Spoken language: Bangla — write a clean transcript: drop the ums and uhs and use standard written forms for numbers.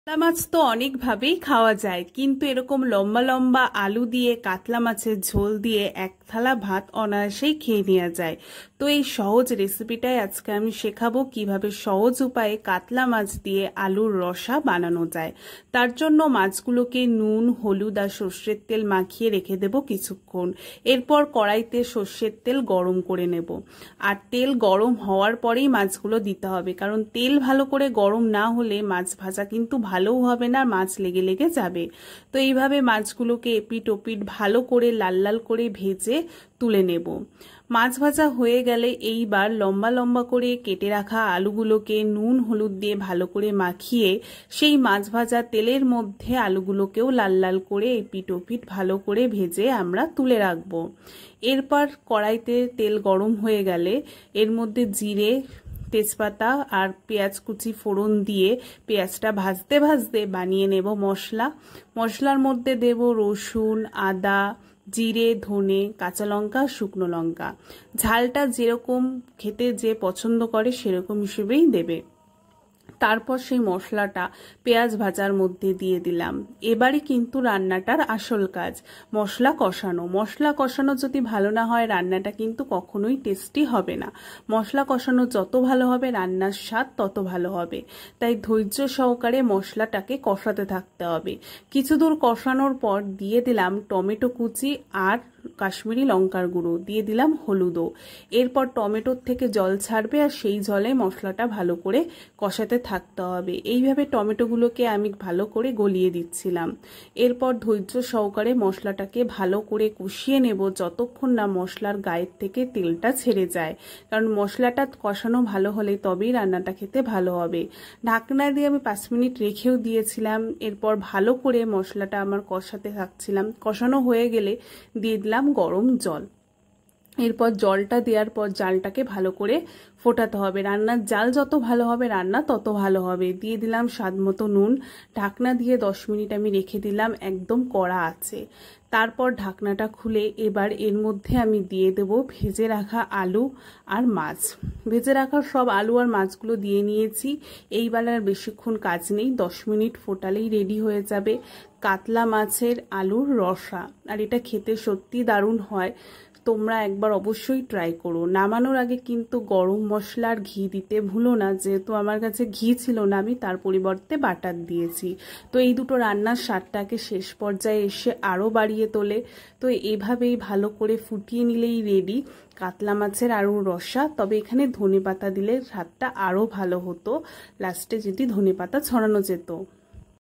কাতলা মাছ তো অনেকভাবেই খাওয়া যায়, কিন্তু এরকম লম্বা লম্বা আলু দিয়ে কাতলা মাছের ঝোল দিয়ে এক থালা ভাত অনায়াসেই খেয়ে নেওয়া যায়। তো এই সহজ রেসিপিটাই আজকে আমি শেখাবো কিভাবে সহজ উপায়ে কাতলা মাছ দিয়ে আলুর রসা বানানো যায়। তার জন্য মাছগুলোকে নুন, হলুদ আর সর্ষের তেল মাখিয়ে রেখে দেব কিছুক্ষণ। এরপর কড়াইতে সর্ষের তেল গরম করে নেব, আর তেল গরম হওয়ার পরেই মাছগুলো দিতে হবে, কারণ তেল ভালো করে গরম না হলে মাছ ভাজা কিন্তু ভালোও হবে না, মাছ লেগে লেগে যাবে। তো এইভাবে মাছগুলোকে এপিট ওপিট ভালো করে লাল লাল করে ভেজে তুলে নেব। মাছ ভাজা হয়ে গেলে এইবার লম্বা লম্বা করে কেটে রাখা আলুগুলোকে নুন হলুদ দিয়ে ভালো করে মাখিয়ে সেই মাছ ভাজা তেলের মধ্যে আলুগুলোকেও লাল লাল করে এপিট ওপিট ভালো করে ভেজে আমরা তুলে রাখবো। এরপর কড়াইতে তেল গরম হয়ে গেলে এর মধ্যে জিরে, তেজপাতা আর পেঁয়াজ কুচি ফোড়ন দিয়ে পেঁয়াজটা ভাজতে ভাজতে বানিয়ে নেব মশলা। মশলার মধ্যে দেব রসুন, আদা, জিরে, ধনে, কাঁচা লঙ্কা, শুকনো লঙ্কা। ঝালটা যেরকম খেতে যে পছন্দ করে সেরকম হিসেবেই দেবে। তারপর সেই মশলাটা পেঁয়াজ ভাজার মধ্যে দিয়ে দিলাম। এবারে কিন্তু রান্নাটার আসল কাজ মশলা কষানো। মশলা কষানো যদি ভালো না হয় রান্নাটা কিন্তু কখনোই টেস্টি হবে না। মশলা কষানো যত ভালো হবে রান্নার স্বাদ তত ভালো হবে। তাই ধৈর্য সহকারে মশলাটাকে কষাতে থাকতে হবে। কিছু দূর কষানোর পর দিয়ে দিলাম টমেটো কুচি আর কাশ্মীরি লঙ্কার গুঁড়ো, দিয়ে দিলাম হলুদও। এরপর টমেটোর থেকে জল ছাড়বে আর সেই জলে মশলাটা ভালো করে কষাতে থাকতে হবে। এইভাবে টমেটোগুলোকে আমি ভালো করে গলিয়ে দিচ্ছিলাম। এরপর ধৈর্য সহকারে মশলাটাকে ভালো করে কষিয়ে নেব যতক্ষণ না মশলার গায়ের থেকে তেলটা ছেড়ে যায়, কারণ মশলাটা কষানো ভালো হলে তবেই রান্নাটা খেতে ভালো হবে। ঢাকনা দিয়ে আমি 5 মিনিট রেখেও দিয়েছিলাম। এরপর ভালো করে মশলাটা আমার কষাতে থাকছিলাম। কষানো হয়ে গেলে দিয়ে দিলাম গরম জল। এরপর জলটা দেওয়ার পর জালটাকে ভালো করে ফোটাতে হবে। রান্নার জাল যত ভালো হবে রান্না তত ভালো হবে। দিয়ে দিলাম স্বাদ মতো নুন। ঢাকনা দিয়ে 10 মিনিট আমি রেখে দিলাম একদম কড়া আছে। তারপর ঢাকনাটা খুলে এবার এর মধ্যে আমি দিয়ে দেব ভেজে রাখা আলু আর মাছ। ভেজে রাখা সব আলু আর মাছগুলো দিয়ে নিয়েছি। এইবার আর বেশিক্ষণ কাজ নেই, 10 মিনিট ফোটালেই রেডি হয়ে যাবে কাতলা মাছের আলুর রসা। আর এটা খেতে সত্যি দারুণ হয়। তোমরা একবার অবশ্যই ট্রাই করো। নামানোর আগে কিন্তু গরম মশলা আর ঘি দিতে ভুলো না। যেহেতু আমার কাছে ঘি ছিল না আমি তার পরিবর্তে বাটার দিয়েছি। তো এই দুটো রান্নার স্বাদটাকে শেষ পর্যায়ে এসে আরও বাড়িয়ে তোলে। তো এভাবেই ভালো করে ফুটিয়ে নিলেই রেডি কাতলা মাছের আলুর রসা। তবে এখানে ধনেপাতা দিলে স্বাদটা আরও ভালো হতো, লাস্টে যদি ধনেপাতা ছড়ানো যেত।